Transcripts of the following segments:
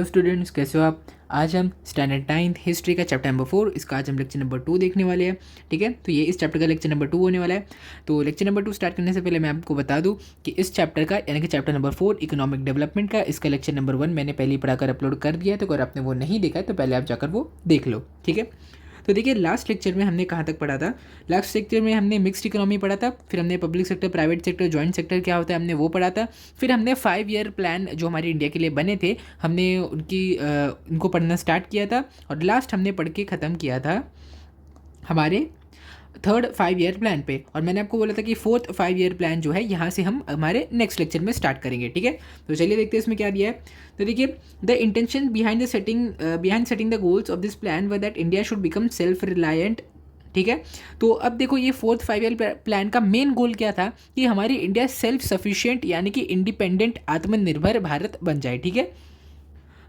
Hello students, कैसे हो आप। आज हम स्टैंडर्ड 9th हिस्ट्री का चैप्टर नंबर 4, इसका आज हम लेक्चर नंबर 2 देखने वाले हैं। ठीक है, तो ये इस चैप्टर का लेक्चर नंबर 2 होने वाला है। तो लेक्चर नंबर 2 स्टार्ट करने से पहले मैं आपको बता दूं कि इस चैप्टर का यानी कि चैप्टर नंबर 4 इकोनॉमिक डेवलपमेंट का इसका लेक्चर नंबर 1 मैंने पहले ही पढ़ाकर अपलोड कर दिया है। तो अगर आपने वो नहीं देखा है तो पहले आप जाकर वो देख लो। ठीक है, तो देखिए लास्ट लेक्चर में हमने कहाँ तक पढ़ा था। लास्ट लेक्चर में हमने मिक्स्ड इकोनॉमी पढ़ा था, फिर हमने public sector, private sector, joint sector क्या होता है हमने वो पढ़ा था। फिर हमने 5 ईयर प्लान जो हमारे इंडिया के लिए बने थे हमने उनको पढ़ना स्टार्ट किया था। और लास्ट हमने पढ़ के ख़त्म किया था हमारे 3rd 5 ईयर प्लान पे। और मैंने आपको बोला था कि 4th 5 ईयर प्लान जो है यहाँ से हम हमारे नेक्स्ट लेक्चर में स्टार्ट करेंगे। ठीक है, तो चलिए देखते हैं इसमें क्या दिया है। तो देखिए, the intention behind setting the goals of this plan were that India should become self reliant. ठीक है, तो अब देखो ये 4th 5 ईयर प्लान का मेन गोल क्या था कि हमारी इंडिया सेल्फ सफिशिएंट यानी कि इंडिपेंडेंट आत्मनिर्भर भारत बन जाए। ठीक है,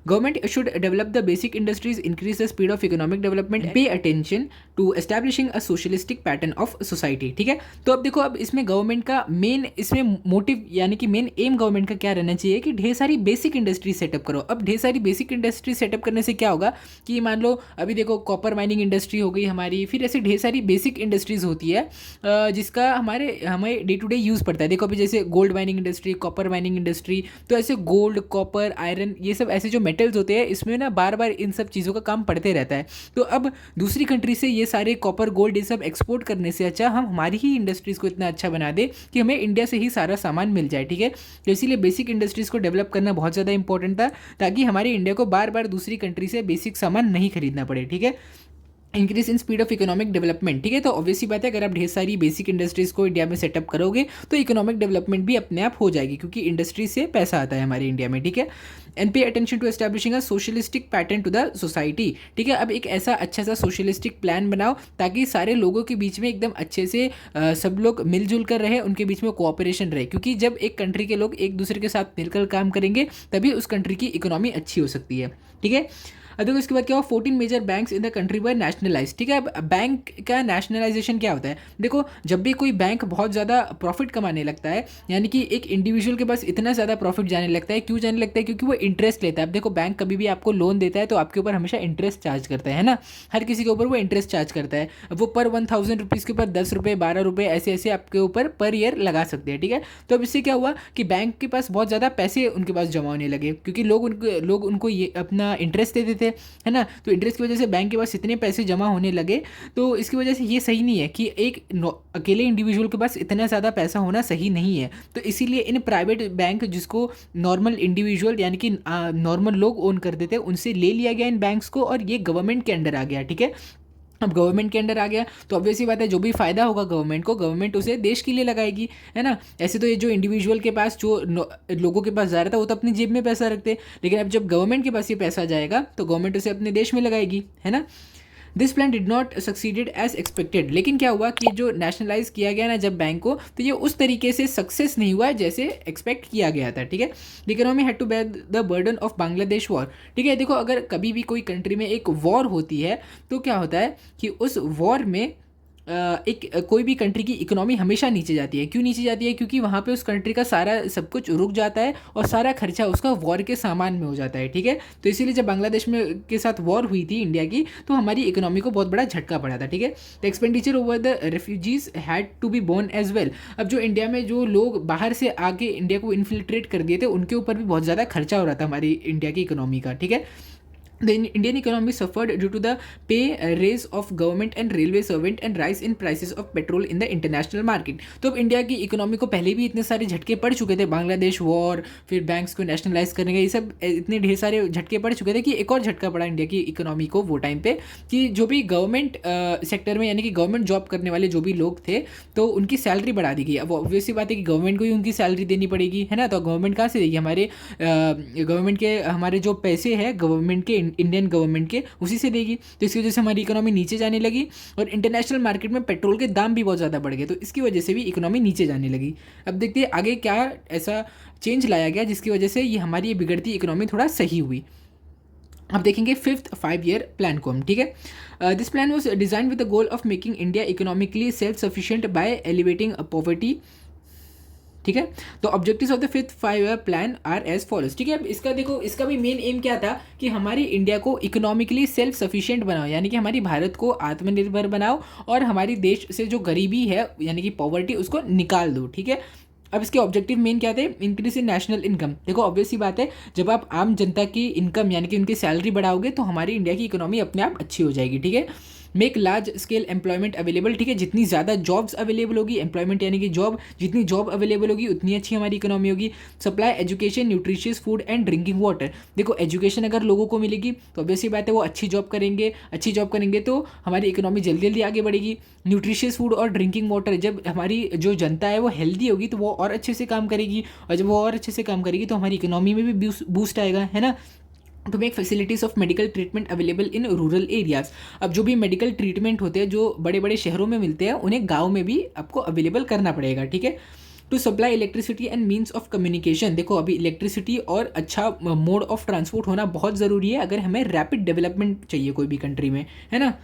Government should develop the basic industries, increase the speed of economic development, and pay attention to establishing a socialistic pattern of society। ठीक है, तो अब देखो, अब इसमें गवर्नमेंट का मेन इसमें मोटिव यानी कि मेन एम गवर्नमेंट का क्या रहना चाहिए कि ढेर सारी बेसिक इंडस्ट्री सेटअप करो। अब ढेर सारी बेसिक इंडस्ट्री सेटअप करने से क्या होगा कि मान लो अभी देखो कॉपर माइनिंग इंडस्ट्री हो गई हमारी, फिर ऐसे ढेर सारी बेसिक इंडस्ट्रीज होती है जिसका हमें डे टू डे यूज़ पड़ता है। देखो अभी जैसे gold mining industry, copper mining industry, तो ऐसे गोल्ड, कॉपर, आयरन, ये सब ऐसे जो मेटल्स होते हैं इसमें ना बार बार इन सब चीज़ों का काम पड़ते रहता है। तो अब दूसरी कंट्री से ये सारे कॉपर, गोल्ड, ये सब एक्सपोर्ट करने से अच्छा हम हमारी ही इंडस्ट्रीज़ को इतना अच्छा बना दे कि हमें इंडिया से ही सारा सामान मिल जाए। ठीक है, तो इसीलिए बेसिक इंडस्ट्रीज़ को डेवलप करना बहुत ज़्यादा इंपॉर्टेंट था ताकि हमारे इंडिया को बार बार दूसरी कंट्री से बेसिक सामान नहीं खरीदना पड़े। ठीक है, increase in speed of economic development. ठीक है, तो ऑब्वियसली बात है अगर आप ढेर सारी बेसिक इंडस्ट्रीज़ को इंडिया में सेटअप करोगे तो इकोनॉमिक डेवलपमेंट भी अपने आप हो जाएगी क्योंकि इंडस्ट्री से पैसा आता है हमारे इंडिया में। ठीक है, and pay attention to establishing a socialistic pattern to the society. ठीक है, अब एक ऐसा अच्छा सा सोशलिस्टिक प्लान बनाओ ताकि सारे लोगों के बीच में एकदम अच्छे से सब लोग मिलजुल कर रहे, उनके बीच में कोऑपरेशन रहे, क्योंकि जब एक कंट्री के लोग एक दूसरे के साथ मिलकर काम करेंगे तभी उस कंट्री की इकोनॉमी अच्छी हो सकती है। ठीक है, अब देखो इसके बाद क्या हुआ, 14 major banks in the country were nationalise. ठीक है, अब बैंक का नेशनलाइजेशन क्या होता है, देखो जब भी कोई बैंक बहुत ज़्यादा प्रॉफिट कमाने लगता है यानी कि एक इंडिविजुअल के पास इतना ज़्यादा प्रॉफिट जाने लगता है, क्यों जाने लगता है, क्योंकि वो इंटरेस्ट लेता है। अब देखो बैंक कभी भी आपको लोन देता है तो आपके ऊपर हमेशा इंटरेस्ट चार्ज करता है ना, हर किसी के ऊपर वो इंटरेस्ट चार्ज करता है। अब वो पर 1000 रुपीज़ के ऊपर 10 रुपये, 12 रुपये ऐसे ऐसे आपके ऊपर पर ईयर लगा सकते हैं। ठीक है, तो अब इससे क्या हुआ कि बैंक के पास बहुत ज़्यादा पैसे उनके पास जमा होने लगे क्योंकि लोग उनको ये अपना इंटरेस्ट देते थे, है ना। तो इंटरेस्ट की वजह से बैंक के पास इतने पैसे जमा होने लगे, तो इसकी वजह से ये सही नहीं है कि एक अकेले इंडिविजुअल के पास इतना ज़्यादा पैसा होना सही नहीं है। तो इसीलिए इन प्राइवेट बैंक जिसको नॉर्मल इंडिविजुअल यानी कि नॉर्मल लोग ओन करते थे उनसे ले लिया गया इन बैंक्स को और ये गवर्नमेंट के अंडर आ गया। ठीक है, अब गवर्नमेंट के अंडर आ गया तो ऑब्वियसली बात है जो भी फ़ायदा होगा गवर्नमेंट को, गवर्नमेंट उसे देश के लिए लगाएगी, है ना। ऐसे तो ये जो इंडिविजुअल के पास जो लोगों के पास जा रहा था वो तो अपनी जेब में पैसा रखते, लेकिन अब जब गवर्नमेंट के पास ये पैसा जाएगा तो गवर्नमेंट उसे अपने देश में लगाएगी, है ना। This plan did not succeeded as expected. लेकिन क्या हुआ कि जो नेशनलाइज किया गया ना जब बैंक को, तो ये उस तरीके से सक्सेस नहीं हुआ जैसे एक्सपेक्ट किया गया था। ठीक है, the economy had to bear the burden of Bangladesh war. ठीक है, देखो अगर कभी भी कोई कंट्री में एक वॉर होती है तो क्या होता है कि उस वॉर में कोई भी कंट्री की इकोनॉमी हमेशा नीचे जाती है। क्यों नीचे जाती है, क्योंकि वहाँ पे उस कंट्री का सारा सब कुछ रुक जाता है और सारा खर्चा उसका वॉर के सामान में हो जाता है। ठीक है, तो इसीलिए जब बांग्लादेश में के साथ वॉर हुई थी इंडिया की तो हमारी इकोनॉमी को बहुत बड़ा झटका पड़ा था। ठीक है, the expenditure over the refugees had to be borne as well. अब जो इंडिया में जो लोग बाहर से आके इंडिया को इन्फिल्ट्रेट कर दिए थे उनके ऊपर भी बहुत ज़्यादा खर्चा हो रहा था हमारी इंडिया की इकोनॉमी का। ठीक है, The Indian economy suffered due to the pay raise of government and railway servant and rise in prices of petrol in the international market। तो अब इंडिया की इकोनॉमी को पहले भी इतने सारे झटके पड़ चुके थे, बांग्लादेश वॉर, फिर बैंक्स को नेशनलाइज करने का, ये सब इतने ढेर सारे झटके पड़ चुके थे कि एक और झटका पड़ा इंडिया की इकोनॉमी को वो टाइम पे कि जो भी गवर्नमेंट सेक्टर में यानी कि गवर्नमेंट जॉब करने वाले जो भी लोग थे तो उनकी सैलरी बढ़ा दी गई। अब ऑब्वियसली बात है कि गवर्नमेंट को ही उनकी सैलरी देनी पड़ेगी, है ना। तो गवर्नमेंट कहाँ से देगी, हमारे गवर्नमेंट के हमारे जो पैसे हैं गवर्नमेंट के, इंडियन गवर्नमेंट के, उसी से देगी। तो इसकी वजह से हमारी इकोनॉमी नीचे जाने लगी और इंटरनेशनल मार्केट में पेट्रोल के दाम भी बहुत ज़्यादा बढ़ गए, तो इसकी वजह से भी इकोनॉमी नीचे जाने लगी। अब देखते हैं आगे क्या ऐसा चेंज लाया गया जिसकी वजह से ये हमारी ये बिगड़ती इकोनॉमी थोड़ा सही हुई। अब देखेंगे 5th 5 ईयर प्लान को हम। ठीक है, this plan was design with the goal of making India economically self sufficient by elevating poverty ठीक है। तो objectives of the fifth 5 year plan are as follows, ठीक है। अब इसका देखो, इसका भी मेन एम क्या था कि हमारी इंडिया को इकोनॉमिकली सेल्फ सफिशिएंट बनाओ, यानी कि हमारी भारत को आत्मनिर्भर बनाओ और हमारी देश से जो गरीबी है यानी कि पॉवर्टी उसको निकाल दो, ठीक है। अब इसके ऑब्जेक्टिव मेन क्या थे? Increase in national income. देखो ऑब्वियस सी बात है, जब आप आम जनता की इनकम यानी कि उनकी सैलरी बढ़ाओगे तो हमारी इंडिया की इकोनॉमी अपने आप अच्छी हो जाएगी, ठीक है। Make large scale employment available, ठीक है। जितनी ज़्यादा जॉब्स अवेलेबल होगी, एम्प्लॉयमेंट यानी कि जॉब, जितनी जॉब अवेलेबल होगी उतनी अच्छी हमारी इकोनॉमी होगी। Supply education, nutritious food and drinking water. देखो एजुकेशन अगर लोगों को मिलेगी तो ऑब्वियसली बात है वो अच्छी जॉब करेंगे तो हमारी इकोनॉमी जल्दी जल्दी आगे बढ़ेगी। न्यूट्रिशियस फूड और ड्रिंकिंग वाटर, जब हमारी जो जनता है वो हेल्दी होगी तो वो और अच्छे से काम करेगी, और जब वो और अच्छे से काम करेगी तो हमारी इकोनॉमी में भी बूस्ट आएगा, है ना। To make facilities of medical treatment available in rural areas. अब जो भी मेडिकल ट्रीटमेंट होते हैं जो बड़े बड़े शहरों में मिलते हैं उन्हें गाँव में भी आपको अवेलेबल करना पड़ेगा, ठीक है। To supply electricity and means of communication. देखो अभी इलेक्ट्रिसिटी और अच्छा मोड ऑफ ट्रांसपोर्ट होना बहुत ज़रूरी है अगर हमें रैपिड डेवलपमेंट चाहिए कोई भी कंट्री में, है ना।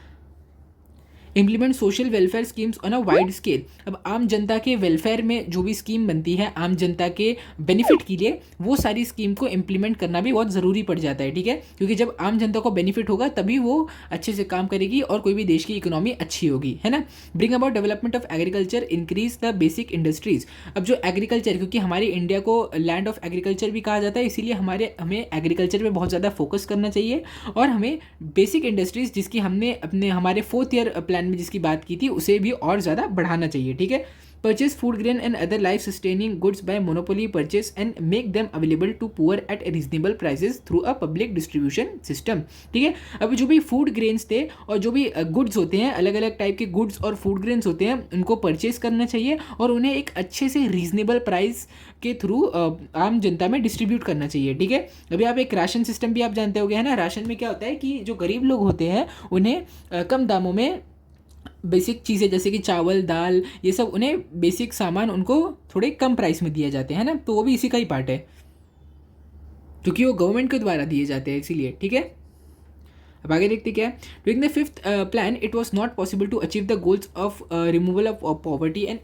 Implement social welfare schemes on a wide scale. अब आम जनता के वेलफेयर में जो भी स्कीम बनती है आम जनता के बेनिफिट के लिए, वो सारी स्कीम को इम्प्लीमेंट करना भी बहुत ज़रूरी पड़ जाता है, ठीक है। क्योंकि जब आम जनता को बेनिफिट होगा तभी वो अच्छे से काम करेगी और कोई भी देश की इकोनॉमी अच्छी होगी, है ना। Bring about development of agriculture, increase the basic industries. अब जो एग्रीकल्चर, क्योंकि हमारी इंडिया को लैंड ऑफ एग्रीकल्चर भी कहा जाता है, इसीलिए हमें एग्रीकल्चर पे बहुत ज़्यादा फोकस करना चाहिए और हमें बेसिक इंडस्ट्रीज जिसकी हमने हमारे 4th ईयर प्लान में जिसकी बात की थी उसे भी और ज़्यादा बढ़ाना चाहिए, ठीक है। Purchase food grain and other life sustaining goods by monopoly purchase and make them available to poor at reasonable prices through a public distribution system, ठीक है। अब जो भी फूड ग्रेन्स थे और जो भी गुड्स होते हैं, अलग अलग टाइप के गुड्स और फूड ग्रेन्स होते हैं, उनको परचेज करना चाहिए और उन्हें एक अच्छे से रीजनेबल प्राइस के थ्रू आम जनता में डिस्ट्रीब्यूट करना चाहिए, ठीक है। अभी आप एक राशन सिस्टम भी आप जानते होंगे, है ना। राशन में क्या होता है कि जो गरीब लोग होते हैं उन्हें कम दामों में बेसिक चीज़ें जैसे कि चावल, दाल, ये सब उन्हें बेसिक सामान उनको थोड़े कम प्राइस में दिए जाते हैं ना, तो वो भी इसी का ही पार्ट है क्योंकि वो गवर्नमेंट के द्वारा दिए जाते हैं, इसीलिए, ठीक है। अब आगे देखते क्या है। During the fifth plan it was not possible to achieve the goals of removal of poverty and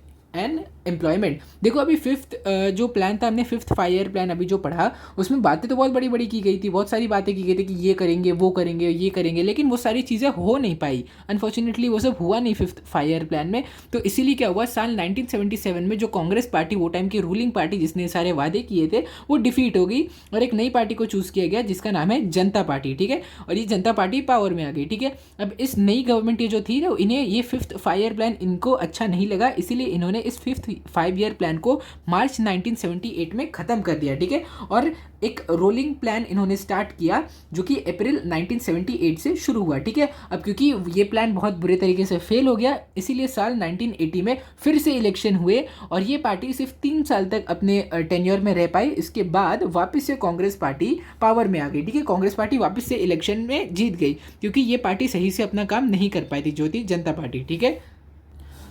employment. देखो अभी फिफ्थ जो प्लान था, हमने फिफ्थ 5 ईयर प्लान अभी जो पढ़ा उसमें बातें तो बहुत बड़ी बड़ी की गई थी, बहुत सारी बातें की गई थी कि ये करेंगे वो करेंगे ये करेंगे, लेकिन वो सारी चीज़ें हो नहीं पाई। अनफॉर्चुनेटली वो सब हुआ नहीं फिफ्थ 5 ईयर प्लान में। तो इसीलिए क्या हुआ, साल 1977 में जो कांग्रेस पार्टी, वो टाइम की रूलिंग पार्टी जिसने सारे वादे किए थे, वो डिफीट हो गई और एक नई पार्टी को चूज़ किया गया जिसका नाम है जनता पार्टी, ठीक है। और ये जनता पार्टी पावर में आ गई, ठीक है। अब इस नई गवर्नमेंट ये जो थी ना, इन्हें ये फिफ्थ 5 ईयर प्लान इनको अच्छा नहीं लगा, इसीलिए इन्होंने इस फिफ्थ 5 ईयर प्लान को मार्च 1978 में ख़त्म कर दिया, ठीक है। और एक रोलिंग प्लान इन्होंने स्टार्ट किया जो कि अप्रैल 1978 से शुरू हुआ, ठीक है। अब क्योंकि ये प्लान बहुत बुरे तरीके से फेल हो गया, इसीलिए साल 1980 में फिर से इलेक्शन हुए और ये पार्टी सिर्फ 3 साल तक अपने टेन्योर में रह पाई। इसके बाद वापस से कांग्रेस पार्टी पावर में आ गई, ठीक है। कांग्रेस पार्टी वापस से इलेक्शन में जीत गई क्योंकि ये पार्टी सही से अपना काम नहीं कर पाई थी, जो थी जनता पार्टी, ठीक है।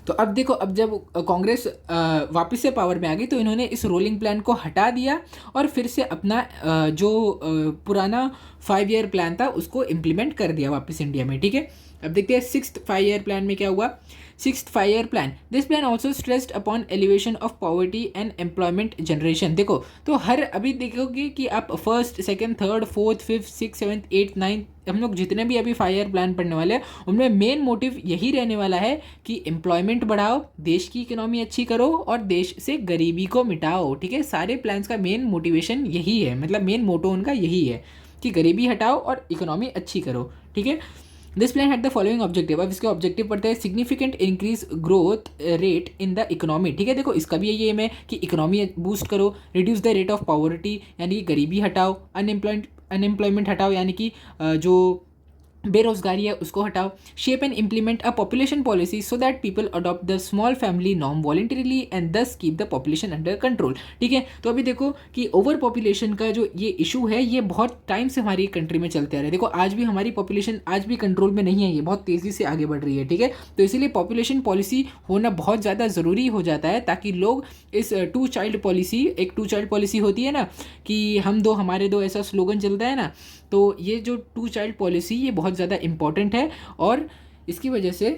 तो अब देखो, अब जब कांग्रेस वापस से पावर में आ गई तो इन्होंने इस रोलिंग प्लान को हटा दिया और फिर से अपना जो पुराना 5 ईयर प्लान था उसको इम्प्लीमेंट कर दिया वापस इंडिया में, ठीक है। अब देखते हैं सिक्स्थ 5 ईयर प्लान में क्या हुआ। Sixth 5 year plan, this plan also stressed upon elevation of poverty and employment generation. देखो तो हर अभी देखोगे कि आप first, second, third, fourth, fifth, six, seventh, eighth, ninth, हम लोग जितने भी अभी 5 ईयर प्लान पढ़ने वाले हैं उनमें मेन मोटिव यही रहने वाला है कि एम्प्लॉयमेंट बढ़ाओ, देश की इकोनॉमी अच्छी करो और देश से गरीबी को मिटाओ, ठीक है। सारे प्लान्स का मेन मोटिवेशन यही है, मतलब मेन मोटो उनका यही है कि गरीबी हटाओ और इकोनॉमी अच्छी करो, ठीक है। This plan had the following objective. अब इसके ऑब्जेक्टिव पड़ते हैं significant increase growth rate in the economy, ठीक है। देखो इसका भी यही एम है कि इकोनॉमी बूस्ट करो, reduce the rate of poverty यानी कि गरीबी हटाओ, अनएम्प्लॉयमेंट हटाओ यानी कि जो बेरोजगारी है उसको हटाओ, shape and implement a population policy so that people adopt the small family norm voluntarily and thus keep the population under control, ठीक है। तो अभी देखो कि ओवर पॉपुलेशन का जो ये इशू है ये बहुत टाइम से हमारी कंट्री में चलते आ रहे हैं। देखो आज भी हमारी पॉपुलेशन आज भी कंट्रोल में नहीं है, ये बहुत तेज़ी से आगे बढ़ रही है, ठीक है। तो इसीलिए पॉपुलेशन पॉलिसी होना बहुत ज़्यादा ज़रूरी हो जाता है ताकि लोग इस 2 चाइल्ड पॉलिसी, एक 2 चाइल्ड पॉलिसी होती है ना कि हम दो हमारे दो, ऐसा स्लोगन चलता है ना, तो ये जो 2 चाइल्ड पॉलिसी ये बहुत ज़्यादा इम्पॉर्टेंट है और इसकी वजह से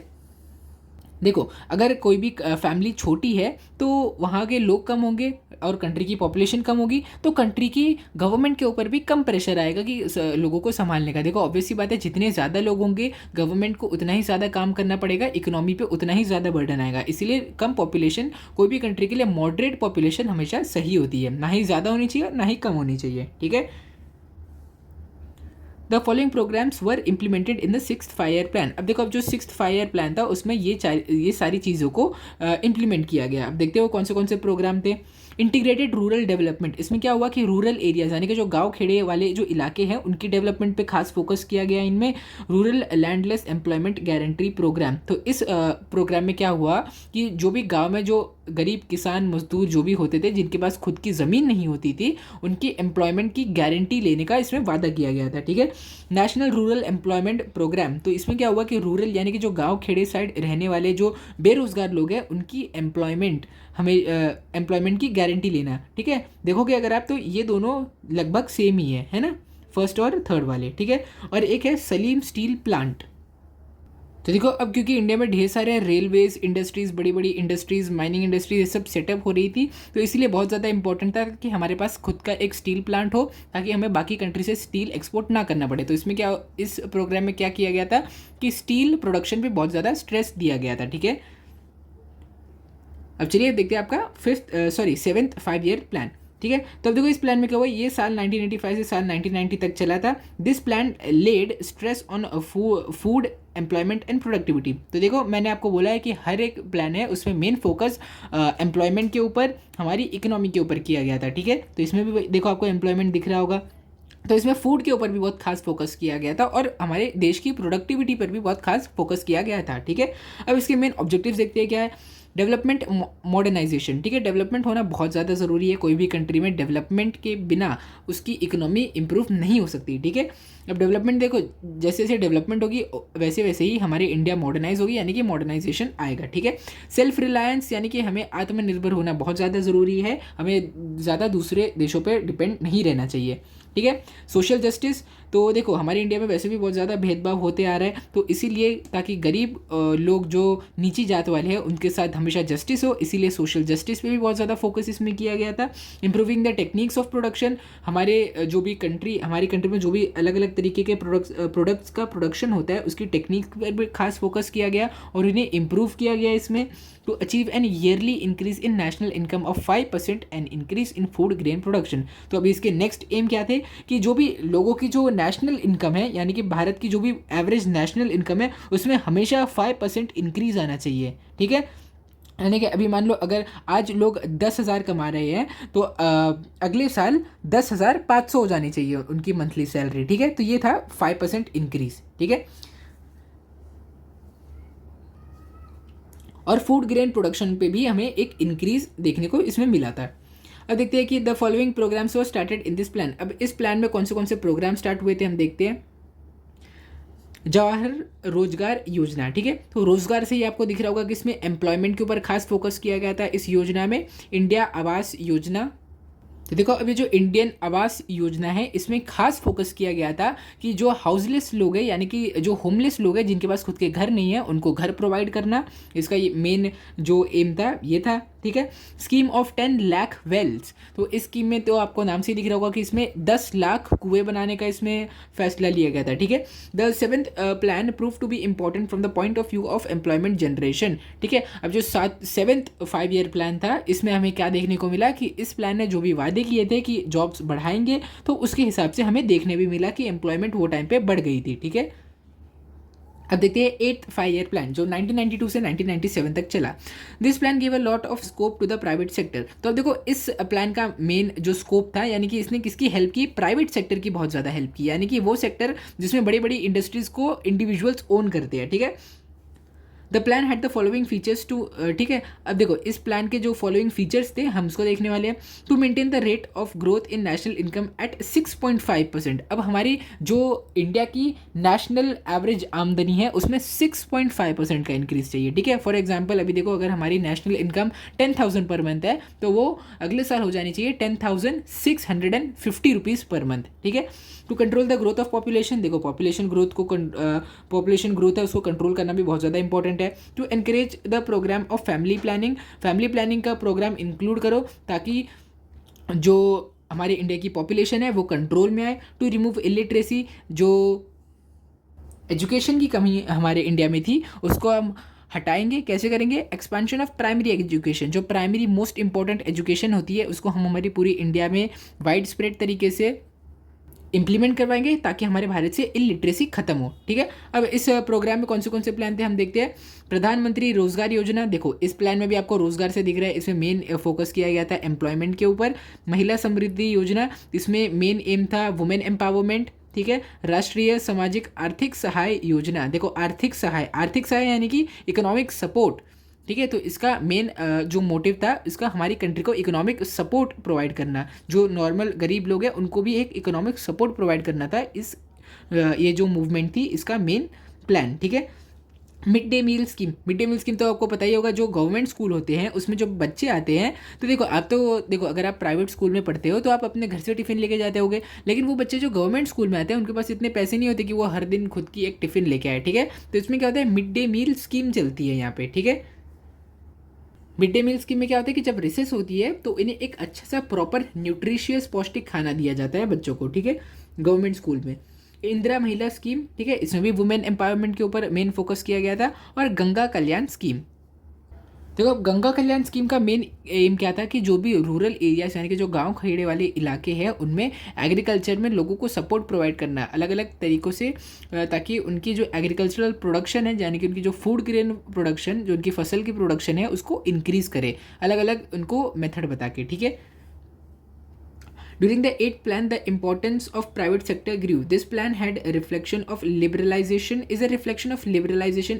देखो, अगर कोई भी फैमिली छोटी है तो वहाँ के लोग कम होंगे और कंट्री की पॉपुलेशन कम होगी, तो कंट्री की गवर्नमेंट के ऊपर भी कम प्रेशर आएगा कि लोगों को संभालने का। देखो, ऑब्वियस सी बात है, जितने ज़्यादा लोग होंगे गवर्नमेंट को उतना ही ज़्यादा काम करना पड़ेगा, इकोनॉमी पे उतना ही ज़्यादा बर्डन आएगा। इसीलिए कम पॉपुलेशन कोई भी कंट्री के लिए मॉडरेट पॉपुलेशन हमेशा सही होती है, ना ही ज़्यादा होनी चाहिए ना ही कम होनी चाहिए, ठीक है। The following programmes were implemented in the 6th 5-year plan. अब देखो, अब जो 6th 5-year प्लान था उसमें ये सारी चीज़ों को इम्प्लीमेंट किया गया। अब देखते हो कौन से प्रोग्राम थे। इंटीग्रेटेड रूरल डेवलपमेंट, इसमें क्या हुआ कि रूरल एरियाज यानी कि जो गांव खेड़े वाले जो इलाके हैं उनकी डेवलपमेंट पे खास फोकस किया गया इनमें। Rural landless employment guarantee programme, तो इस प्रोग्राम में क्या हुआ कि जो भी गाँव में जो गरीब किसान मजदूर जो भी होते थे जिनके पास खुद की ज़मीन नहीं होती थी, उनकी एम्प्लॉयमेंट की गारंटी लेने का इसमें वादा किया गया था, ठीक है। नेशनल रूरल एम्प्लॉयमेंट प्रोग्राम, तो इसमें क्या हुआ कि रूरल यानी कि जो गांव खेड़े साइड रहने वाले जो बेरोजगार लोग हैं उनकी एम्प्लॉयमेंट की गारंटी लेना, ठीक है। देखोगे अगर आप तो ये दोनों लगभग सेम ही है ना, फर्स्ट और थर्ड वाले, ठीक है। और एक है सलीम स्टील प्लांट। तो देखो, अब क्योंकि इंडिया में ढेर सारे रेलवेज इंडस्ट्रीज़, बड़ी बड़ी इंडस्ट्रीज़, माइनिंग इंडस्ट्रीज, ये सब सेटअप हो रही थी, तो इसीलिए बहुत ज़्यादा इंपॉर्टेंट था कि हमारे पास खुद का एक स्टील प्लांट हो ताकि हमें बाकी कंट्री से स्टील एक्सपोर्ट ना करना पड़े। तो इसमें क्या, इस प्रोग्राम में क्या किया गया था कि स्टील प्रोडक्शन पे बहुत ज़्यादा स्ट्रेस दिया गया था, ठीक है। अब चलिए देखते हैं आपका 7th 5-year प्लान, ठीक है। तो अब देखो इस प्लान में क्या हुआ, ये साल 1985 से साल 1990 तक चला था। This plan laid stress on food employment and productivity. तो देखो, मैंने आपको बोला है कि हर एक प्लान है उसमें मेन फोकस एम्प्लॉयमेंट के ऊपर, हमारी इकोनॉमी के ऊपर किया गया था, ठीक है। तो इसमें भी देखो आपको एम्प्लॉयमेंट दिख रहा होगा, तो इसमें फूड के ऊपर भी बहुत खास फोकस किया गया था और हमारे देश की प्रोडक्टिविटी पर भी बहुत खास फोकस किया गया था, ठीक है। अब इसके मेन ऑब्जेक्टिव्स देखते हैं क्या है। डेवलपमेंट मॉडर्नाइजेशन, ठीक है। डेवलपमेंट होना बहुत ज़्यादा ज़रूरी है, कोई भी कंट्री में डेवलपमेंट के बिना उसकी इकोनॉमी इंप्रूव नहीं हो सकती, ठीक है। अब डेवलपमेंट देखो, जैसे जैसे डेवलपमेंट होगी वैसे वैसे ही हमारी इंडिया मॉडर्नाइज होगी, यानी कि मॉडर्नाइजेशन आएगा, ठीक है। सेल्फ रिलायंस, यानी कि हमें आत्मनिर्भर होना बहुत ज़्यादा ज़रूरी है, हमें ज़्यादा दूसरे देशों पर डिपेंड नहीं रहना चाहिए, ठीक है। सोशल जस्टिस, तो देखो हमारे इंडिया में वैसे भी बहुत ज़्यादा भेदभाव होते आ रहा है, तो इसीलिए ताकि गरीब लोग जो नीची जात वाले हैं उनके साथ हमेशा जस्टिस हो, इसीलिए सोशल जस्टिस पे भी बहुत ज़्यादा फोकस इसमें किया गया था। Improving the techniques of production, हमारी कंट्री में जो भी अलग अलग तरीके के प्रोडक्ट्स का प्रोडक्शन होता है उसकी टेक्निक पर भी खास फोकस किया गया और इन्हें इम्प्रूव किया गया इसमें। To achieve an yearly increase in national income of 5% and increase in food grain production. तो अभी इसके नेक्स्ट एम क्या थे कि जो भी लोगों की जो नेशनल इनकम है, यानी कि भारत की जो भी एवरेज नेशनल इनकम है उसमें हमेशा 5% इंक्रीज आना चाहिए, ठीक है। यानी कि अभी मान लो अगर आज लोग 10,000 कमा रहे हैं तो अगले साल 10,500 हो जानी चाहिए उनकी मंथली सैलरी, ठीक है। तो ये था 5% इंक्रीज, ठीक है। और फूड ग्रेन प्रोडक्शन पे भी हमें एक इंक्रीज देखने को इसमें मिला था। अब देखते हैं कि the following programmes were started in this plan. अब इस प्लान में कौन से प्रोग्राम स्टार्ट हुए थे हम देखते हैं। जवाहर रोजगार योजना, ठीक है। तो रोजगार से ही आपको दिख रहा होगा कि इसमें एम्प्लॉयमेंट के ऊपर खास फोकस किया गया था इस योजना में। इंडिया आवास योजना, तो देखो अभी जो इंडियन आवास योजना है इसमें खास फोकस किया गया था कि जो हाउसलेस लोग हैं, यानी कि जो होमलेस लोग हैं जिनके पास खुद के घर नहीं है, उनको घर प्रोवाइड करना, इसका ये मेन जो एम था ये था, ठीक है। स्कीम ऑफ 10 लाख वेल्स, तो इस स्कीम में तो आपको नाम से ही दिख रहा होगा कि इसमें 10 लाख कुएं बनाने का इसमें फैसला लिया गया था, ठीक है। The 7th plan prove to be important from the point of view of employment generation, ठीक है। अब जो 7th 5-year प्लान था इसमें हमें क्या देखने को मिला कि इस प्लान ने जो भी वादे किए थे कि जॉब्स बढ़ाएंगे, तो उसके हिसाब से हमें देखने भी मिला कि एम्प्लॉयमेंट वो टाइम पे बढ़ गई थी, ठीक है। अब देखते हैं 8th 5-year प्लान जो 1992 से 1997 तक चला। This plan give a lot of scope to the private sector. तो अब देखो इस प्लान का मेन जो स्कोप था, यानी कि इसने किसकी हेल्प की, प्राइवेट सेक्टर की बहुत ज़्यादा हेल्प की, यानी कि वो सेक्टर जिसमें बड़ी बड़ी इंडस्ट्रीज़ को इंडिविजुअल्स ओन करते हैं, ठीक है। The plan had the following features too, ठीक है। अब देखो इस प्लान के जो फॉलोइंग फीचर्स थे हम उसको देखने वाले हैं। To maintain the rate of growth in national income at 6.5%। अब हमारी जो इंडिया की नेशनल एवरेज आमदनी है उसमें 6.5% का इंक्रीज चाहिए, ठीक है। फॉर एग्जाम्पल अभी देखो अगर हमारी नेशनल इनकम 10,000 पर मंथ है तो वो अगले साल हो जानी चाहिए 10,650 रुपीज़ पर मंथ, ठीक है। To control the growth of population, देखो पॉपुलेशन ग्रोथ है उसको कंट्रोल करना भी बहुत ज़्यादा इंपॉर्टेंट इंपॉर्टेंट है। To encourage the programme of family planning का प्रोग्राम इंक्लूड करो ताकि जो हमारे इंडिया की पॉपुलेशन है वो कंट्रोल में आए। टू रिमूव इलिटरेसी, जो एजुकेशन की कमी हमारे इंडिया में थी उसको हम हटाएंगे। कैसे करेंगे? एक्सपेंशन ऑफ प्राइमरी एजुकेशन, जो प्राइमरी मोस्ट इंपॉर्टेंट एजुकेशन होती है उसको हम हमारी पूरी इंडिया में वाइड स्प्रेड तरीके से इम्प्लीमेंट करवाएंगे ताकि हमारे भारत से इलिटरेसी खत्म हो। ठीक है, अब इस प्रोग्राम में कौन से प्लान थे हम देखते हैं। प्रधानमंत्री रोजगार योजना, देखो इस प्लान में भी आपको रोजगार से दिख रहा है, इसमें मेन फोकस किया गया था एम्प्लॉयमेंट के ऊपर। महिला समृद्धि योजना, इसमें मेन एम था वुमेन एम्पावरमेंट। ठीक है, राष्ट्रीय सामाजिक आर्थिक सहाय योजना, देखो आर्थिक सहाय यानी कि इकोनॉमिक सपोर्ट। ठीक है, तो इसका मेन जो मोटिव था इसका हमारी कंट्री को इकोनॉमिक सपोर्ट प्रोवाइड करना, जो नॉर्मल गरीब लोग हैं उनको भी एक इकोनॉमिक सपोर्ट प्रोवाइड करना था। ये जो मूवमेंट थी इसका मेन प्लान। ठीक है, मिड डे मील स्कीम तो आपको पता ही होगा, जो गवर्नमेंट स्कूल होते हैं उसमें जो बच्चे आते हैं, तो देखो अगर आप प्राइवेट स्कूल में पढ़ते हो तो आप अपने घर से टिफ़िन लेके जाते होगे, लेकिन वो बच्चे जो गवर्नमेंट स्कूल में आते हैं उनके पास इतने पैसे नहीं होते कि वो हर दिन खुद की एक टिफ़िन लेके आए। ठीक है, तो इसमें क्या होता है, मिड डे मील स्कीम चलती है यहाँ पे। ठीक है, मिड डे मील स्कीम में क्या होता है कि जब रिसेस होती है तो इन्हें एक अच्छा सा प्रॉपर न्यूट्रिशियस पौष्टिक खाना दिया जाता है बच्चों को। ठीक है, गवर्नमेंट स्कूल में। इंदिरा महिला स्कीम, ठीक है, इसमें भी वुमेन एम्पावरमेंट के ऊपर मेन फोकस किया गया था। और गंगा कल्याण स्कीम, देखो अब गंगा कल्याण स्कीम का मेन एम क्या था कि जो भी रूरल एरियाज यानी कि जो गांव खेड़े वाले इलाके हैं उनमें एग्रीकल्चर में लोगों को सपोर्ट प्रोवाइड करना अलग अलग तरीक़ों से, ताकि उनकी जो एग्रीकल्चरल प्रोडक्शन है यानी कि उनकी जो फूड ग्रेन प्रोडक्शन, जो उनकी फसल की प्रोडक्शन है उसको इंक्रीज़ करे, अलग अलग उनको मेथड बता के। ठीक है, During the 8th plan, the importance of private sector grew. This plan had a reflection of liberalization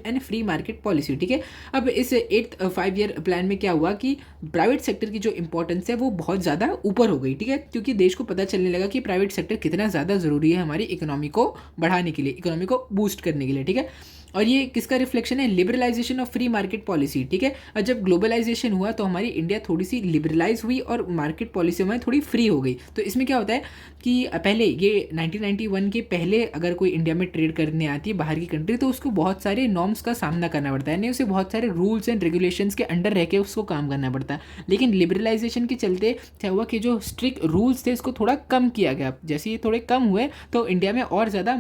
and free market policy. ठीक है, अब इस 8th 5 year प्लान में क्या हुआ कि प्राइवेट सेक्टर की जो इंपॉर्टेंस है वो बहुत ज़्यादा ऊपर हो गई। ठीक है, क्योंकि देश को पता चलने लगा कि प्राइवेट सेक्टर कितना ज़्यादा ज़रूरी है हमारी इकोनॉमी को बढ़ाने के लिए, इकोनॉमी को बूस्ट करने के लिए। ठीक है, और ये किसका रिफ्लेक्शन है? Liberalisation of free market policy. ठीक है, और जब ग्लोबलाइजेशन हुआ तो हमारी इंडिया थोड़ी सी लिबरलाइज हुई और मार्केट पॉलिसी हमारी थोड़ी फ्री हो गई। तो इसमें क्या होता है कि पहले ये 1991 के पहले अगर कोई इंडिया में ट्रेड करने आती है बाहर की कंट्री तो उसको बहुत सारे नॉर्म्स का सामना करना पड़ता है, नहीं उसे बहुत सारे रूल्स एंड रेगुलेशंस के अंडर रह के उसको काम करना पड़ता है। लेकिन लिबरलाइजेशन के चलते क्या हुआ कि जो स्ट्रिक्ट रूल्स थे इसको थोड़ा कम किया गया। जैसे ये थोड़े कम हुए तो इंडिया में और ज़्यादा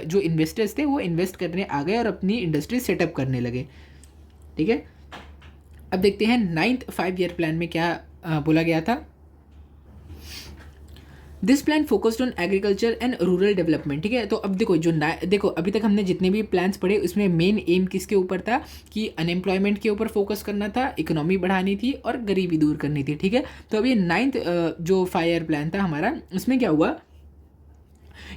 जो इन्वेस्टर्स थे वो इन्वेस्ट करने आ गए और अपनी इंडस्ट्री सेटअप करने लगे। ठीक है, अब देखते हैं 9th 5 year प्लान में क्या बोला गया था। This plan focused on agriculture and rural development. ठीक है, तो अब देखो अभी तक हमने जितने भी प्लान्स पढ़े उसमें मेन एम किसके ऊपर था कि अनएम्प्लॉयमेंट के ऊपर फोकस करना था, इकोनॉमी बढ़ानी थी और गरीबी दूर करनी थी। ठीक है, तो अब ये 9th जो 5 year प्लान था हमारा, इसमें क्या हुआ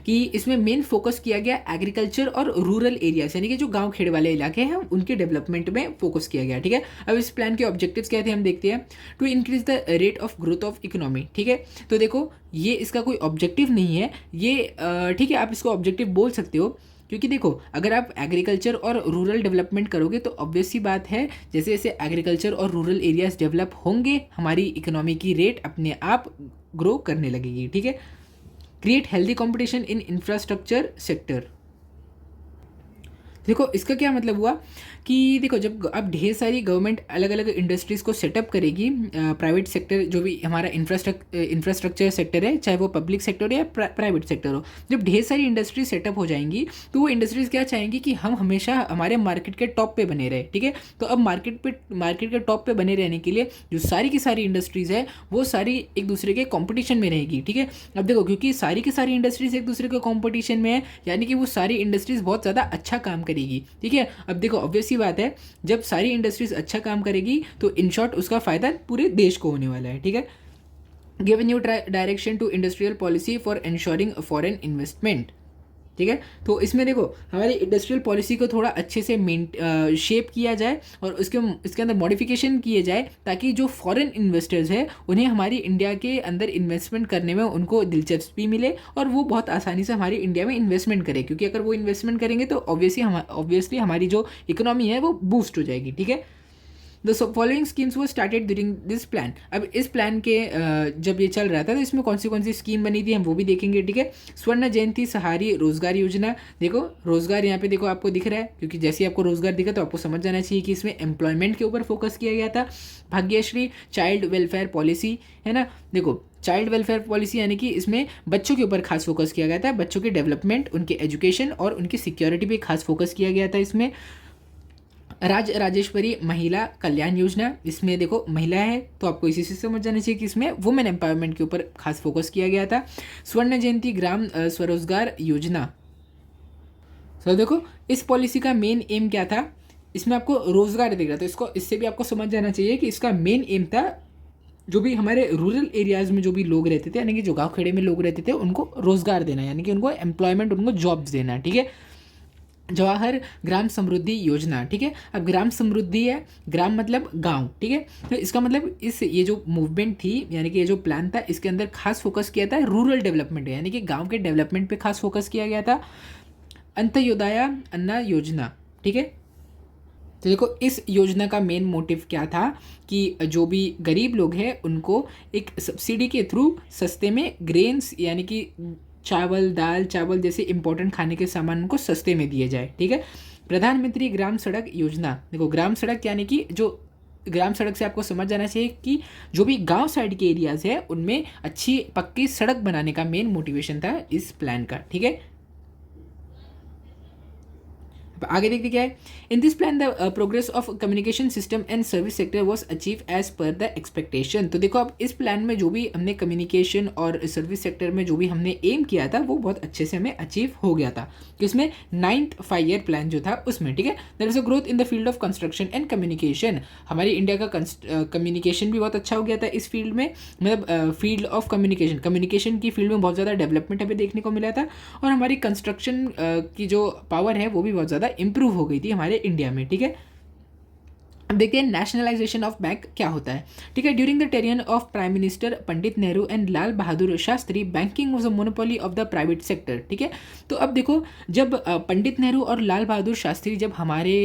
कि इसमें मेन फोकस किया गया एग्रीकल्चर और रूरल एरियाज यानी कि जो गांव खेड़ वाले इलाके हैं उनके डेवलपमेंट में फोकस किया गया। ठीक है, अब इस प्लान के ऑब्जेक्टिव्स क्या थे हम देखते हैं। To increase the rate of growth of economy. ठीक है, तो देखो ये इसका कोई ऑब्जेक्टिव नहीं है ये, ठीक है, आप इसको ऑब्जेक्टिव बोल सकते हो क्योंकि देखो अगर आप एग्रीकल्चर और रूरल डेवलपमेंट करोगे तो ऑब्वियस सी बात है जैसे जैसे एग्रीकल्चर और रूरल एरियाज डेवलप होंगे हमारी इकोनॉमी की रेट अपने आप ग्रो करने लगेगी। ठीक है, create healthy competition in infrastructure sector. देखो इसका क्या मतलब हुआ कि देखो जब अब ढेर सारी गवर्नमेंट अलग अलग इंडस्ट्रीज़ को सेटअप करेगी, प्राइवेट सेक्टर जो भी हमारा इंफ्रास्ट्रक्चर सेक्टर है चाहे वो पब्लिक सेक्टर या प्राइवेट सेक्टर हो, जब ढेर सारी इंडस्ट्रीज सेटअप हो जाएंगी तो वो इंडस्ट्रीज़ क्या चाहेंगी कि हम हमेशा हमारे मार्केट के टॉप पे बने रहे। ठीक है, तो अब मार्केट के टॉप पे बने रहने के लिए जो सारी की सारी इंडस्ट्रीज़ है वो सारी एक दूसरे के कॉम्पिटिशन में रहेगी। ठीक है, अब देखो क्योंकि सारी की सारी इंडस्ट्रीज़ एक दूसरे के कॉम्पिटिशन में है यानी कि वो सारी इंडस्ट्रीज़ बहुत ज़्यादा अच्छा काम करेगी। ठीक है, अब देखो ऑब्वियस सी बात है जब सारी इंडस्ट्रीज अच्छा काम करेगी तो इन शॉर्ट उसका फायदा पूरे देश को होने वाला है। ठीक है, give new direction to industrial policy for ensuring foreign investment. ठीक है, तो इसमें देखो हमारी इंडस्ट्रियल पॉलिसी को थोड़ा अच्छे से शेप किया जाए और इसके अंदर मॉडिफिकेशन किए जाए ताकि जो फॉरेन इन्वेस्टर्स है उन्हें हमारी इंडिया के अंदर इन्वेस्टमेंट करने में उनको दिलचस्पी मिले और वो बहुत आसानी से हमारी इंडिया में इन्वेस्टमेंट करें, क्योंकि अगर वो इन्वेस्टमेंट करेंगे तो ऑब्वियसली हमारी जो इकोनॉमी है वो बूस्ट हो जाएगी। ठीक है, द फॉलोइंग स्कीम्स वो स्टार्टेड ड्यूरिंग दिस प्लान। अब इस प्लान के जब ये चल रहा था तो इसमें कौन सी स्कीम बनी थी हम वो भी देखेंगे, ठीक है। स्वर्ण जयंती सहारी रोजगार योजना, देखो रोजगार यहाँ पे देखो आपको दिख रहा है, क्योंकि जैसे ही आपको रोजगार दिखा तो आपको समझ जाना चाहिए कि इसमें एम्प्लॉयमेंट के ऊपर फोकस किया गया था। भाग्यश्री चाइल्ड वेलफेयर पॉलिसी, है ना, देखो चाइल्ड वेलफेयर पॉलिसी यानी कि इसमें बच्चों के ऊपर खास फोकस किया गया था, बच्चों के डेवलपमेंट, उनके एजुकेशन और उनकी सिक्योरिटी पे खास फोकस किया गया था इसमें। राजेश्वरी महिला कल्याण योजना, इसमें देखो महिला है तो आपको इसी से समझ जाना चाहिए कि इसमें वुमेन एम्पावरमेंट के ऊपर खास फोकस किया गया था। स्वर्ण जयंती ग्राम स्वरोजगार योजना, तो देखो इस पॉलिसी का मेन एम क्या था, इसमें आपको रोजगार दिख रहा था, इसको इससे भी आपको समझ जाना चाहिए कि इसका मेन एम था जो भी हमारे रूरल एरियाज़ में जो भी लोग रहते थे, यानी कि जो गाँव खेड़े में लोग रहते थे, उनको रोजगार देना, यानी कि उनको एम्प्लॉयमेंट, उनको जॉब्स देना, ठीक है। जवाहर ग्राम समृद्धि योजना, ठीक है। अब ग्राम समृद्धि है, ग्राम मतलब गांव, ठीक है। तो इसका मतलब ये जो मूवमेंट थी, यानी कि ये जो प्लान था, इसके अंदर खास फोकस किया था रूरल डेवलपमेंट, यानी कि गांव के डेवलपमेंट पे खास फोकस किया गया था। अंत्योदय अन्ना योजना, ठीक है। तो देखो इस योजना का मेन मोटिव क्या था कि जो भी गरीब लोग हैं उनको एक सब्सिडी के थ्रू सस्ते में ग्रेन्स, यानी कि चावल, दाल चावल जैसे इंपॉर्टेंट खाने के सामान उनको सस्ते में दिए जाए, ठीक है। प्रधानमंत्री ग्राम सड़क योजना, देखो ग्राम सड़क यानी कि जो ग्राम सड़क से आपको समझ जाना चाहिए कि जो भी गांव साइड के एरियाज है उनमें अच्छी पक्की सड़क बनाने का मेन मोटिवेशन था इस प्लान का, ठीक है। आगे देखते क्या है, in this plan the progress of communication system and service sector was achieve as per the expectation. तो देखो अब इस प्लान में जो भी हमने कम्युनिकेशन और सर्विस सेक्टर में जो भी हमने एम किया था वो बहुत अच्छे से हमें अचीव हो गया था, कि उसमें 9th 5-year प्लान जो था उसमें, ठीक है। There is a growth in the field of construction and communication, हमारी इंडिया का कम्युनिकेशन भी बहुत अच्छा हो गया था इस फील्ड में, मतलब फील्ड ऑफ कम्युनिकेशन की फील्ड में बहुत ज़्यादा डेवलपमेंट हमें देखने को मिला था, और हमारी कंस्ट्रक्शन की जो पावर है वो भी बहुत ज़्यादा इंप्रूव हो गई थी हमारे इंडिया में, ठीक है। अब देखते हैं नेशनलाइजेशन ऑफ बैंक क्या होता है, ठीक है। ड्यूरिंग द टेरियन of prime minister Pandit Nehru and Lal Bahadur Shastri, banking was a monopoly of the private sector, ठीक है। तो अब देखो जब पंडित नेहरू और लाल बहादुर शास्त्री जब हमारे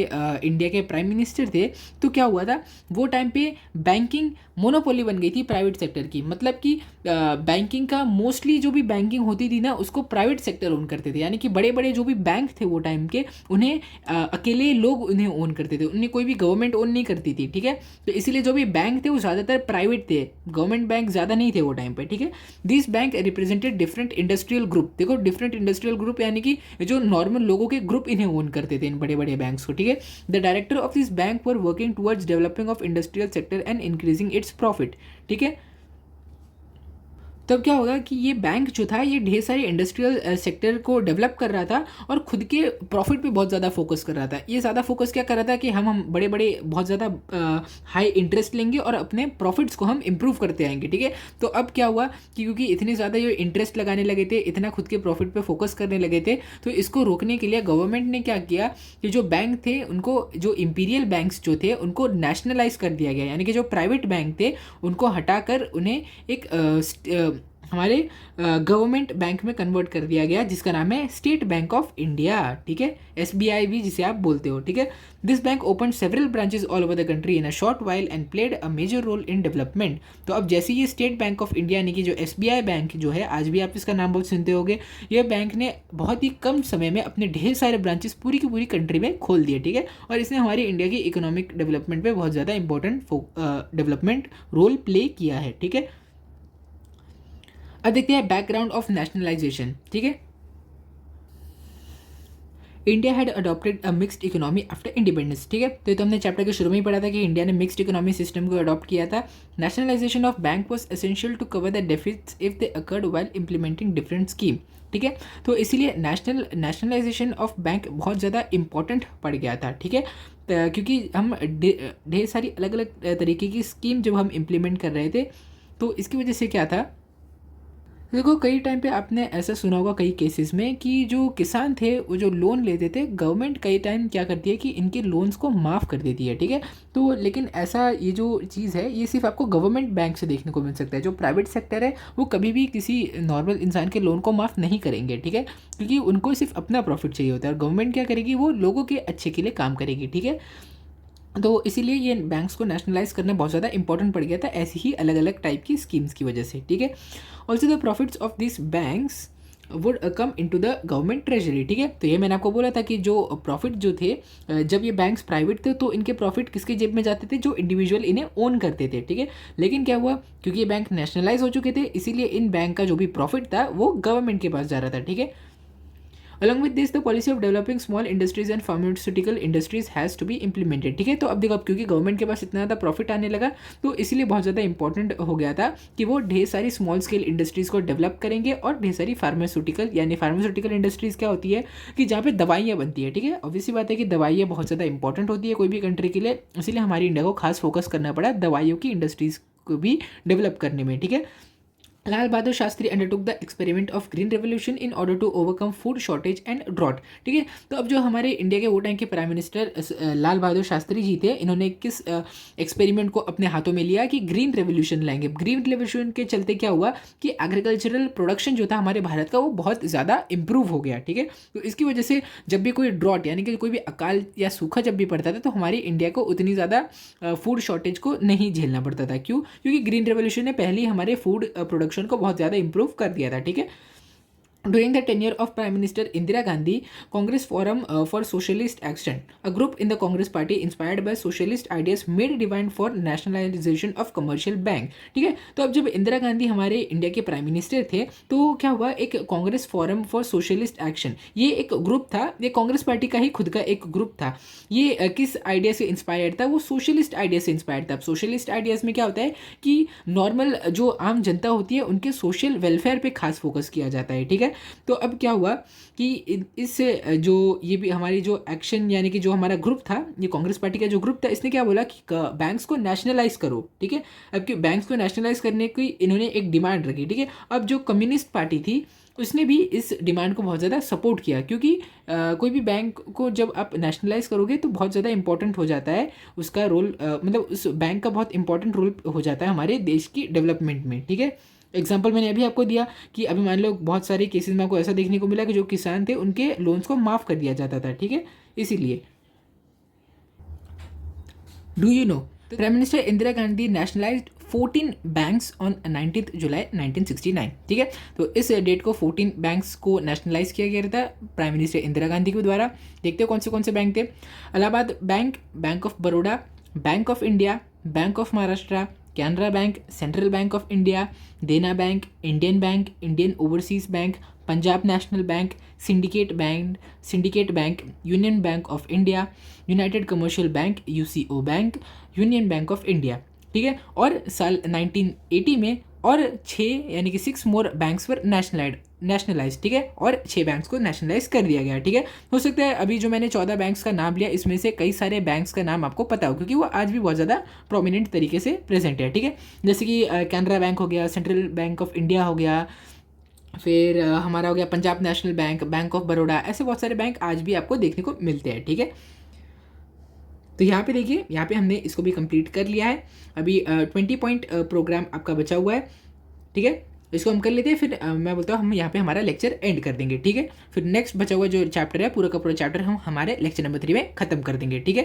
इंडिया के प्राइम मिनिस्टर थे तो क्या हुआ था, वो टाइम पे बैंकिंग मोनोपोली बन गई थी प्राइवेट सेक्टर की, मतलब कि बैंकिंग का मोस्टली जो भी बैंकिंग होती थी ना उसको प्राइवेट सेक्टर ओन करते थे, यानी कि बड़े बड़े जो भी बैंक थे वो टाइम के उन्हें अकेले लोग उन्हें ओन करते थे, उन्हें कोई भी गवर्नमेंट ओन नहीं करती थी, ठीक है। तो इसीलिए जो भी बैंक थे वो ज़्यादातर प्राइवेट थे, गवर्नमेंट बैंक ज़्यादा नहीं थे वो टाइम पे, ठीक है। This bank represented different industrial group, देखो डिफरेंट इंडस्ट्रियल ग्रुप यानी कि जो नॉर्मल लोगों के ग्रुप इन्हें ओन करते थे इन बड़े बड़े बैंक्स को, ठीक है। The director of this bank were working towards developing of industrial sector and increasing its profit, ठीक है। तब क्या होगा कि ये बैंक जो था ये ढेर सारे इंडस्ट्रियल सेक्टर को डेवलप कर रहा था और खुद के प्रॉफिट पे बहुत ज़्यादा फोकस कर रहा था। ये ज़्यादा फोकस क्या कर रहा था कि हम बड़े बड़े बहुत ज़्यादा हाई इंटरेस्ट लेंगे और अपने प्रॉफिट्स को हम इंप्रूव करते आएंगे, ठीक है। तो अब क्या हुआ कि क्योंकि इतने ज़्यादा ये इंटरेस्ट लगाने लगे थे, इतना खुद के प्रॉफिट पे फोकस करने लगे थे, तो इसको रोकने के लिए गवर्नमेंट ने क्या किया कि जो बैंक थे उनको, जो इंपीरियल बैंक्स जो थे उनको नेशनलाइज कर दिया गया, यानी कि जो प्राइवेट बैंक थे उनको हटाकर उन्हें एक हमारे गवर्नमेंट बैंक में कन्वर्ट कर दिया गया, जिसका नाम है स्टेट बैंक ऑफ इंडिया, ठीक है, SBI भी जिसे आप बोलते हो, ठीक है। This bank open several branches all over the country in a short while and played a major role in development. तो अब जैसे ये स्टेट बैंक ऑफ इंडिया यानी कि जो SBI बैंक जो है, आज भी आप इसका नाम बहुत सुनते होंगे, ये बैंक ने बहुत ही कम समय में अपने ढेर सारे ब्रांचेस पूरी की पूरी कंट्री में खोल दिए, ठीक है। और इसने हमारी इंडिया की इकोनॉमिक डेवलपमेंट पे बहुत ज़्यादा इंपॉर्टेंट डेवलपमेंट रोल प्ले किया है, ठीक है। अब देखते हैं बैकग्राउंड ऑफ नेशनलाइजेशन, ठीक है। India had adopted a mixed economy after independence, ठीक है। तो ये तो हमने चैप्टर के शुरू में ही पढ़ा था कि इंडिया ने मिक्स्ड इकोनॉमी सिस्टम को अडॉप्ट किया था। Nationalisation of bank was essential to cover the deficits if they occurred while implementing different scheme, ठीक है। तो इसीलिए नेशनलाइजेशन ऑफ बैंक बहुत ज़्यादा इंपॉर्टेंट पड़ गया था, ठीक है। क्योंकि हम ढेर सारी अलग अलग तरीके की स्कीम जब हम इम्प्लीमेंट कर रहे थे तो इसकी वजह से क्या था, देखो कई टाइम पे आपने ऐसा सुना होगा कई केसेस में कि जो किसान थे वो जो लोन लेते थे, गवर्नमेंट कई टाइम क्या करती है कि इनके लोन्स को माफ़ कर देती है, ठीक है। तो लेकिन ऐसा ये जो चीज़ है ये सिर्फ आपको गवर्नमेंट बैंक से देखने को मिल सकता है, जो प्राइवेट सेक्टर है वो कभी भी किसी नॉर्मल इंसान के लोन को माफ़ नहीं करेंगे, ठीक है, क्योंकि उनको सिर्फ अपना प्रॉफिट चाहिए होता है। और गवर्नमेंट क्या करेगी, वो लोगों के अच्छे के लिए काम करेगी, ठीक है। तो इसीलिए ये बैंक्स को नेशनलाइज करना बहुत ज़्यादा इंपॉर्टेंट पड़ गया था ऐसी ही अलग अलग टाइप की स्कीम्स की वजह से, ठीक है। Also the profits of this banks would come into the government treasury, ठीक है। तो ये मैंने आपको बोला था कि जो प्रॉफिट जो थे, जब ये बैंक्स प्राइवेट थे तो इनके प्रॉफिट किसके जेब में जाते थे, जो इंडिविजुअल इन्हें ओन करते थे, ठीक है। लेकिन क्या हुआ, क्योंकि ये बैंक नेशनलाइज हो चुके थे, इसीलिए इन बैंक का जो भी प्रॉफिट था वो गवर्नमेंट के पास जा रहा था, ठीक है। Along with this, the policy of developing small industries and pharmaceutical industries has to be implemented, ठीक है। तो अब देखो, अब क्योंकि गवर्नमेंट के पास इतना ज़्यादा प्रॉफिट आने लगा, तो इसीलिए बहुत ज़्यादा इंपॉर्टेंट हो गया था कि वो ढेर सारी स्मॉल स्केल इंडस्ट्रीज़ को डेवलप करेंगे और ढेर सारी फार्मास्यूटिकल, यानी फार्मास्यूटिकल इंडस्ट्रीज़ क्या होती है कि जहाँ पे दवाइयाँ बनती है, ठीक है। ऑब्वियसली बात है कि दवाइयाँ बहुत ज़्यादा इंपॉर्टेंट होती है कोई भी कंट्री के लिए, इसीलिए हमारी इंडिया को खास फोकस करना पड़ा दवाइयों की इंडस्ट्रीज़ को भी डेवलप करने में, ठीक है। Lal Bahadur Shastri undertook the experiment of green revolution in order to overcome food shortage and drought, ठीक है। तो अब जो हमारे इंडिया के वो टाइम के प्राइम मिनिस्टर लाल बहादुर शास्त्री जी थे, इन्होंने किस एक्सपेरिमेंट को अपने हाथों में लिया कि ग्रीन रेवोल्यूशन लाएंगे। ग्रीन रेवोल्यूशन के चलते क्या हुआ कि एग्रीकल्चरल प्रोडक्शन जो था हमारे भारत का वो बहुत ज़्यादा इंप्रूव हो गया, ठीक है। तो इसकी वजह से जब भी कोई ड्रॉट यानी कि कोई भी अकाल या सूखा जब भी पड़ता था तो हमारी इंडिया को उतनी ज़्यादा फूड शॉर्टेज को नहीं झेलना पड़ता था। क्यों? क्योंकि ग्रीन रेवोल्यूशन ने पहले ही हमारे फूड प्रोडक्शन को बहुत ज़्यादा इंप्रूव कर दिया था, ठीक है। During the tenure of Prime Minister Indira Gandhi, Congress Forum for Socialist Action, a group in the Congress Party inspired by socialist ideas, made a demand for nationalization of commercial bank, ठीक है। तो अब जब इंदिरा गांधी हमारे India के prime minister थे तो क्या हुआ, एक Congress forum for socialist action, ये एक ग्रुप था, ये कांग्रेस पार्टी का ही खुद का एक ग्रुप था। ये किस आइडिया से इंस्पायर्ड था, वो सोशलिस्ट आइडिया से इंस्पायर्ड था। अब सोशलिस्ट आइडियाज़ में क्या होता है कि नॉर्मल जो आम जनता होती है उनके सोशल वेलफेयर पे खास फोकस किया जाता है, ठीक है। तो अब क्या हुआ कि इस जो ये भी हमारी जो एक्शन यानी कि जो हमारा ग्रुप था, ये कांग्रेस पार्टी का जो ग्रुप था, इसने क्या बोला कि बैंक्स को नेशनलाइज करो, ठीक है। अब कि बैंक्स को नेशनलाइज करने की इन्होंने एक डिमांड रखी, ठीक है। अब जो कम्युनिस्ट पार्टी थी उसने भी इस डिमांड को बहुत ज़्यादा सपोर्ट किया, क्योंकि कोई भी बैंक को जब आप नेशनलाइज करोगे तो बहुत ज़्यादा इंपॉर्टेंट हो जाता है उसका रोल, मतलब उस बैंक का बहुत इंपॉर्टेंट रोल हो जाता है हमारे देश की डेवलपमेंट में, ठीक है। एग्जाम्पल मैंने अभी आपको दिया कि अभी मान लो बहुत सारे केसेस में आपको ऐसा देखने को मिला कि जो किसान थे उनके लोन्स को माफ़ कर दिया जाता था, ठीक है। इसीलिए do you know prime minister Indira Gandhi nationalised 14 banks on 19 जुलाई 1969, ठीक है। तो इस डेट को 14 बैंक्स को नेशनलाइज किया गया था प्राइम मिनिस्टर इंदिरा गांधी के द्वारा। देखते हो कौन से बैंक थे। Allahabad bank, bank of Baroda, bank of India, bank of Maharashtra, Canara bank, central bank of India, Dena bank, Indian overseas bank, Punjab national bank, syndicate bank, union bank of India, united commercial bank UCO bank, union bank of India, ठीक है। और साल 1980 में और 6 यानी कि 6 मोर banks पर nationalise, ठीक है। और 6 बैंक्स को नेशनलाइज कर दिया गया, ठीक है। हो सकता है अभी जो मैंने 14 बैंक्स का नाम लिया इसमें से कई सारे बैंक्स का नाम आपको पता हो, क्योंकि वो आज भी बहुत ज़्यादा प्रोमिनेंट तरीके से प्रेजेंट है, ठीक है। जैसे कि कैनरा बैंक हो गया, सेंट्रल बैंक ऑफ इंडिया हो गया, फिर हमारा हो गया Punjab national bank, bank of Baroda, ऐसे बहुत सारे बैंक आज भी आपको देखने को मिलते हैं, ठीक है। तो यहाँ पे देखिए, यहाँ पे हमने इसको भी कंप्लीट कर लिया है। अभी 20 पॉइंट प्रोग्राम आपका बचा हुआ है, ठीक है। इसको हम कर लेते हैं, फिर मैं बोलता हूँ हम यहाँ पे हमारा लेक्चर एंड कर देंगे, ठीक है। फिर नेक्स्ट बचा हुआ जो चैप्टर है पूरा का पूरा चैप्टर हम हमारे लेक्चर नंबर 3 में खत्म कर देंगे, ठीक है।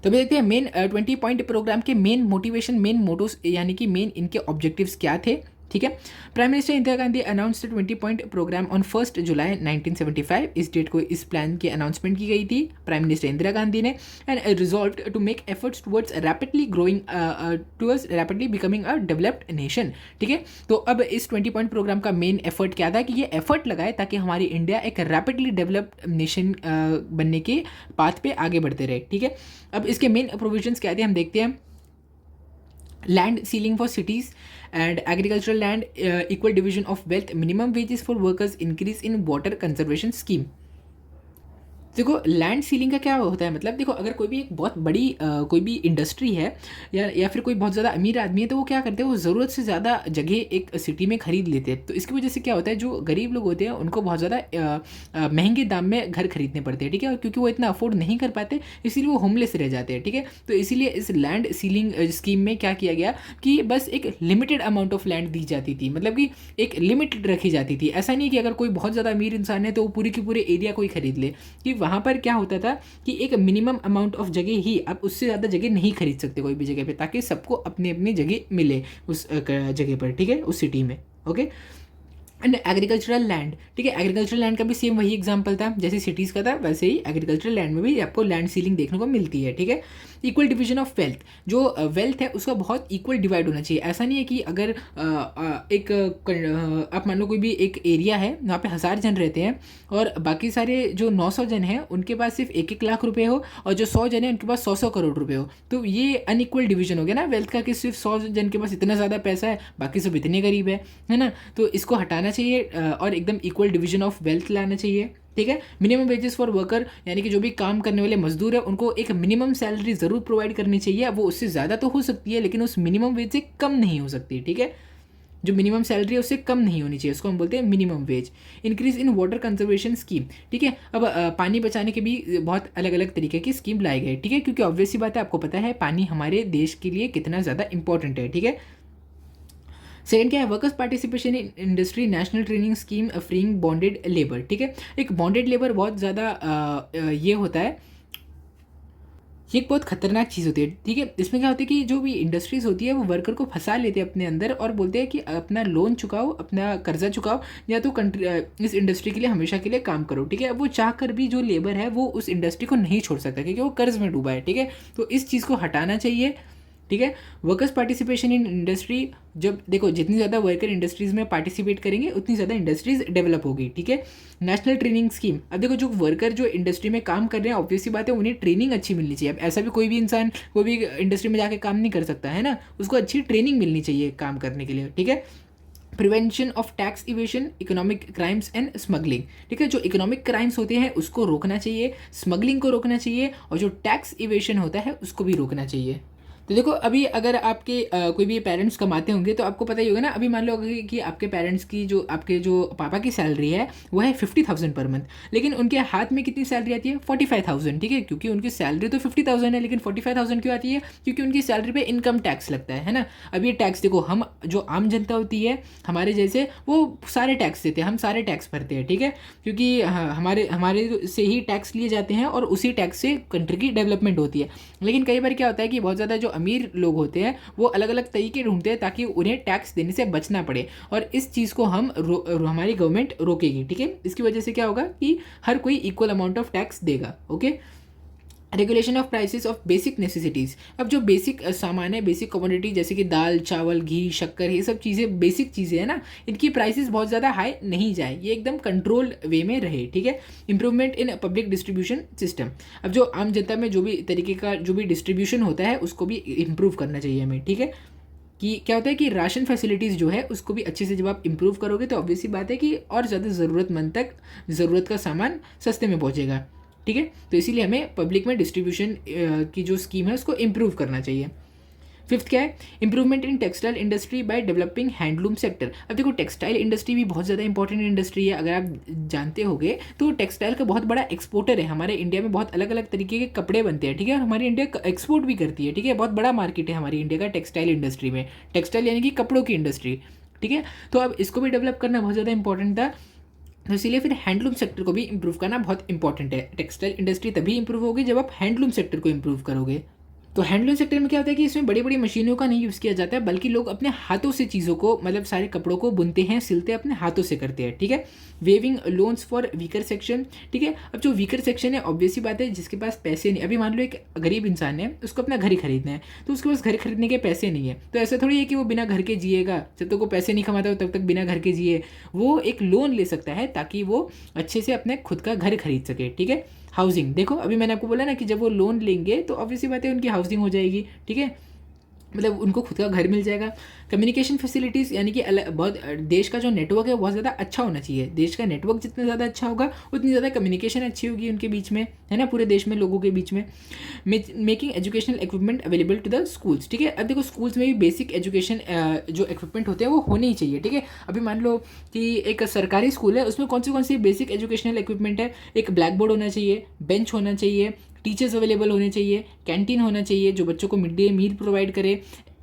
तो अभी देखते हैं मेन 20 पॉइंट प्रोग्राम के मेन मोटिवेशन, मेन मोटोस यानी कि मेन इनके ऑब्जेक्टिव्स क्या थे, ठीक है। Prime minister Indira Gandhi announced 20 point programme on 1 July 1975। इस डेट को इस प्लान की अनाउंसमेंट की गई थी प्राइम मिनिस्टर इंदिरा गांधी ने, and resolve to make efforts towards rapidly becoming a developed nation, ठीक है। तो अब इस 20 पॉइंट प्रोग्राम का मेन एफर्ट क्या था कि ये एफर्ट लगाए ताकि हमारी इंडिया एक रैपिडली डेवलप्ड नेशन बनने के पाथ पे आगे बढ़ते रहे, ठीक है। अब इसके मेन प्रोविजंस क्या थे हम देखते हैं। Land ceiling for cities and agricultural land, equal division of wealth, minimum wages for workers, increase in water conservation scheme। देखो लैंड सीलिंग का क्या होता है, मतलब देखो अगर कोई भी एक बहुत बड़ी कोई भी इंडस्ट्री है या फिर कोई बहुत ज़्यादा अमीर आदमी है तो वो क्या करते हैं, वो ज़रूरत से ज़्यादा जगह एक सिटी में खरीद लेते हैं। तो इसकी वजह से क्या होता है, जो गरीब लोग होते हैं उनको बहुत ज़्यादा महंगे दाम में घर खरीदने पड़ते हैं, ठीक है। और क्योंकि वो इतना अफोर्ड नहीं कर पाते इसीलिए वो होमलेस रह जाते हैं, ठीक है। तो इसीलिए इस लैंड सीलिंग स्कीम में क्या किया गया कि बस एक लिमिटेड अमाउंट ऑफ लैंड दी जाती थी, मतलब कि एक लिमिट रखी जाती थी। ऐसा नहीं कि अगर कोई बहुत ज़्यादा अमीर इंसान है तो वो पूरी की पूरे एरिया को ही खरीद ले, कि वहाँ पर क्या होता था कि एक मिनिमम अमाउंट ऑफ जगह ही, आप उससे ज़्यादा जगह नहीं खरीद सकते कोई भी जगह पे, ताकि सबको अपनी अपनी जगह मिले उस जगह पर, ठीक है, उस सिटी में। ओके। एंड एग्रीकल्चरल लैंड, ठीक है, एग्रीकल्चरल लैंड का भी सेम वही एग्जांपल था, जैसे सिटीज़ का था वैसे ही एग्रीकल्चरल लैंड में भी आपको लैंड सीलिंग देखने को मिलती है, ठीक है। इक्वल डिवीजन ऑफ वेल्थ, जो वेल्थ है उसका बहुत इक्वल डिवाइड होना चाहिए। ऐसा नहीं है कि अगर आप मान लो कोई भी एक एरिया है, वहाँ पे 1000 जन रहते हैं और बाकी सारे जो 900 जन हैं उनके पास सिर्फ 1-1 लाख रुपए हो, और जो 100 जन है उनके पास 100-100 करोड़ रुपए हो, तो ये अनइक्वल डिवीजन हो गया ना वेल्थ का, कि सिर्फ 100 जन के पास इतना ज़्यादा पैसा है, बाकी सब इतने गरीब है ना। तो इसको हटाना चाहिए और एकदम इक्वल डिवीजन ऑफ वेल्थ लाना चाहिए, ठीक है। मिनिमम वेजेस फॉर वर्कर, यानी कि जो भी काम करने वाले मजदूर है उनको एक मिनिमम सैलरी ज़रूर प्रोवाइड करनी चाहिए। वो उससे ज़्यादा तो हो सकती है लेकिन उस मिनिमम वेज से कम नहीं हो सकती, ठीक है। जो मिनिमम सैलरी है उससे कम नहीं होनी चाहिए, उसको हम बोलते हैं minimum wage. Increase in water conservation scheme, ठीक है। अब पानी बचाने के भी बहुत अलग अलग तरीके की स्कीम लाई गई, ठीक है, क्योंकि ऑब्वियस सी बात है, आपको पता है पानी हमारे देश के लिए कितना ज़्यादा इंपॉर्टेंट है, ठीक है। सेकंड क्या है, workers participation in industry national training scheme freeing bonded labour, ठीक है। एक बॉन्डेड लेबर बहुत ज़्यादा ये होता है, ये एक बहुत खतरनाक चीज़ होती है, ठीक है। इसमें क्या होता है कि जो भी इंडस्ट्रीज़ होती है वो वर्कर को फंसा लेते हैं अपने अंदर और बोलते हैं कि अपना लोन चुकाओ, अपना कर्जा चुकाओ, या तो इस इंडस्ट्री के लिए हमेशा के लिए काम करो, ठीक है। अब वो चाह कर भी जो लेबर है वो उस इंडस्ट्री को नहीं छोड़ सकता क्योंकि वो कर्ज में डूबा है, ठीक है। तो इस चीज़ को हटाना चाहिए, ठीक है। वर्कर्स पार्टिसिपेशन इन इंडस्ट्री, जब देखो जितनी ज़्यादा वर्कर इंडस्ट्रीज़ में पार्टिसिपेट करेंगे उतनी ज़्यादा इंडस्ट्रीज़ डेवलप होगी, ठीक है। नेशनल ट्रेनिंग स्कीम, अब देखो जो वर्कर जो इंडस्ट्री में काम कर रहे हैं ऑब्वियसली बात है उन्हें ट्रेनिंग अच्छी मिलनी चाहिए। अब ऐसा भी कोई भी इंसान कोई भी इंडस्ट्री में जाके काम नहीं कर सकता है ना, उसको अच्छी ट्रेनिंग मिलनी चाहिए काम करने के लिए, ठीक है। Prevention of tax evasion, economic crimes and smuggling, ठीक है। जो इकोनॉमिक क्राइम्स होते हैं उसको रोकना चाहिए, स्मगलिंग को रोकना चाहिए, और जो टैक्स इवेशन होता है उसको भी रोकना चाहिए। तो देखो अभी अगर आपके कोई भी पेरेंट्स कमाते होंगे तो आपको पता ही होगा ना, अभी मान लो कि आपके पेरेंट्स की जो आपके जो पापा की सैलरी है वो है 50,000 पर मंथ, लेकिन उनके हाथ में कितनी सैलरी आती है 45,000, ठीक है। क्योंकि उनकी सैलरी तो 50,000 है लेकिन 45,000 क्यों आती है, क्योंकि उनकी सैलरी पे इनकम टैक्स लगता है ना। अब ये टैक्स देखो, हम जो आम जनता होती है हमारे जैसे वो सारे टैक्स देते हैं, हम सारे टैक्स भरते हैं, ठीक है, क्योंकि हमारे हमारे से ही टैक्स लिए जाते हैं और उसी टैक्स से कंट्री की डेवलपमेंट होती है। लेकिन कई बार क्या होता है कि बहुत ज़्यादा जो अमीर लोग होते हैं वो अलग अलग तरीके ढूंढते हैं ताकि उन्हें टैक्स देने से बचना पड़े, और इस चीज़ को हम हमारी गवर्नमेंट रोकेगी, ठीक है। इसकी वजह से क्या होगा कि हर कोई इक्वल अमाउंट ऑफ टैक्स देगा, okay. Regulation of prices of basic necessities, अब जो बेसिक सामान है, बेसिक कमोडिटी जैसे कि दाल चावल घी शक्कर, ये सब चीज़ें बेसिक चीज़ें हैं ना, इनकी प्राइसेस बहुत ज़्यादा हाई नहीं जाए, ये एकदम कंट्रोल वे में रहे, ठीक है। Improvement in public distribution system, अब जो आम जनता में जो भी तरीके का जो भी डिस्ट्रीब्यूशन होता है उसको भी इम्प्रूव करना चाहिए हमें, ठीक है। कि क्या होता है कि राशन फैसिलिटीज़ जो है उसको भी अच्छे से जब आप इम्प्रूव करोगे तो ऑब्वियसली बात है कि और ज़्यादा ज़रूरतमंद तक ज़रूरत का सामान सस्ते में पहुँचेगा, ठीक है। तो इसीलिए हमें पब्लिक में डिस्ट्रीब्यूशन की जो स्कीम है उसको इम्प्रूव करना चाहिए। फिफ्थ क्या है, improvement in textile industry by developing handloom sector. अब देखो टेक्सटाइल इंडस्ट्री भी बहुत ज़्यादा इंपॉर्टेंट इंडस्ट्री है, अगर आप जानते होगे तो टेक्सटाइल का बहुत बड़ा एक्सपोर्टर है। हमारे इंडिया में बहुत अलग अलग तरीके के कपड़े बनते हैं, ठीक है, और हमारी इंडिया एक्सपोर्ट भी करती है, ठीक है। बहुत बड़ा मार्केट है हमारी इंडिया का टेक्सटाइल इंडस्ट्री में, टेक्सटाइल यानी कि कपड़ों की इंडस्ट्री, ठीक है। तो अब इसको भी डेवलप करना बहुत ज़्यादा इंपॉर्टेंट था, तो इसीलिए फिर हैंडलूम सेक्टर को भी इंप्रूव करना बहुत इंपॉर्टेंट है। टेक्सटाइल इंडस्ट्री तभी इंप्रूव होगी जब आप हैंडलूम सेक्टर को इंप्रूव करोगे। तो हैंडलूम सेक्टर में क्या होता है कि इसमें बड़ी बड़ी मशीनों का नहीं यूज़ किया जाता है, बल्कि लोग अपने हाथों से चीज़ों को, मतलब सारे कपड़ों को बुनते हैं, सिलते हैं, अपने हाथों से करते हैं, ठीक है। Waiving loans for weaker section, ठीक है। अब जो वीकर सेक्शन है ऑब्वियसली बात है जिसके पास पैसे नहीं, अभी मान लो एक गरीब इंसान है उसको अपना घर ही खरीदना है, तो उसके पास घर खरीदने के पैसे नहीं है, तो ऐसा थोड़ी है कि वो बिना घर के जिएगा, जब तक वो पैसे नहीं कमाता हो तब तक बिना घर के जिए। वो एक लोन ले सकता है ताकि वो अच्छे से अपने खुद का घर खरीद सके, ठीक है। हाउसिंग, देखो अभी मैंने आपको बोला ना कि जब वो लोन लेंगे तो ऑब्वियसली बात है उनकी हाउसिंग हो जाएगी, ठीक है, मतलब उनको खुद का घर मिल जाएगा। कम्युनिकेशन फैसिलिटीज़, यानी कि बहुत देश का जो नेटवर्क है बहुत ज़्यादा अच्छा होना चाहिए। देश का नेटवर्क जितना ज़्यादा अच्छा होगा उतनी ज़्यादा कम्युनिकेशन अच्छी होगी उनके बीच में, है ना, पूरे देश में लोगों के बीच में। Making educational equipment available to the schools, ठीक है। अब देखो स्कूल्स में भी बेसिक एजुकेशन जो इक्विपमेंट होते हैं वो होने ही चाहिए, ठीक है। अभी मान लो कि एक सरकारी स्कूल है, उसमें कौन सी बेसिक एजुकेशनल इक्विपमेंट है, एक ब्लैक बोर्ड होना चाहिए, बेंच होना चाहिए, टीचर्स अवेलेबल होने चाहिए, कैंटीन होना चाहिए जो बच्चों को मिड डे मील प्रोवाइड करे,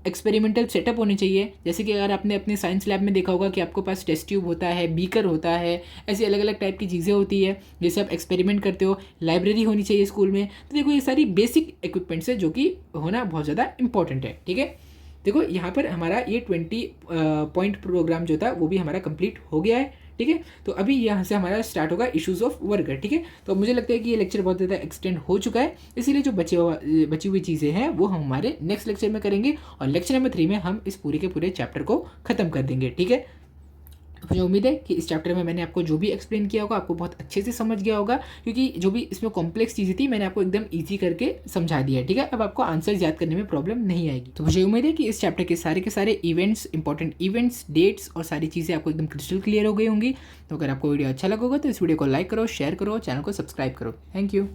एक्सपेरिमेंटल सेटअप होने चाहिए। जैसे कि अगर आपने अपने साइंस लैब में देखा होगा कि आपके पास टेस्ट ट्यूब होता है, बीकर होता है, ऐसी अलग अलग टाइप की चीज़ें होती है जैसे आप एक्सपेरिमेंट करते हो। लाइब्रेरी होनी चाहिए स्कूल में। तो देखो ये सारी बेसिक इक्विपमेंट्स है जो कि होना बहुत ज़्यादा इंपॉर्टेंट है। ठीक है, देखो यहाँ पर हमारा ये 20 पॉइंट प्रोग्राम जो था वो भी हमारा कंप्लीट हो गया है। ठीक है, तो अभी यहाँ से हमारा स्टार्ट होगा इश्यूज़ ऑफ वर्कर। ठीक है, तो मुझे लगता है कि ये लेक्चर बहुत ज़्यादा एक्सटेंड हो चुका है, इसीलिए जो बची हुई चीज़ें हैं वो हम हमारे नेक्स्ट लेक्चर में करेंगे और लेक्चर नंबर 3 में हम इस पूरे के पूरे चैप्टर को ख़त्म कर देंगे। ठीक है, मुझे उम्मीद है कि इस चैप्टर में मैंने आपको जो भी एक्सप्लेन किया होगा आपको बहुत अच्छे से समझ गया होगा, क्योंकि जो भी इसमें कॉम्प्लेक्स चीज़ें थी मैंने आपको एकदम ईजी करके समझा दिया है। ठीक है, अब आपको आंसर याद करने में प्रॉब्लम नहीं आएगी। तो मुझे उम्मीद है कि इस चैप्टर के सारे इवेंट्स, इंपॉर्टेंट इवेंट्स, डेट्स और सारी चीज़ें आपको एकदम क्रिस्टल क्लियर हो गई होंगी। तो अगर आपको वीडियो अच्छा लगा होगा तो इस वीडियो को लाइक करो, शेयर करो, चैनल को सब्सक्राइब करो। Thank you.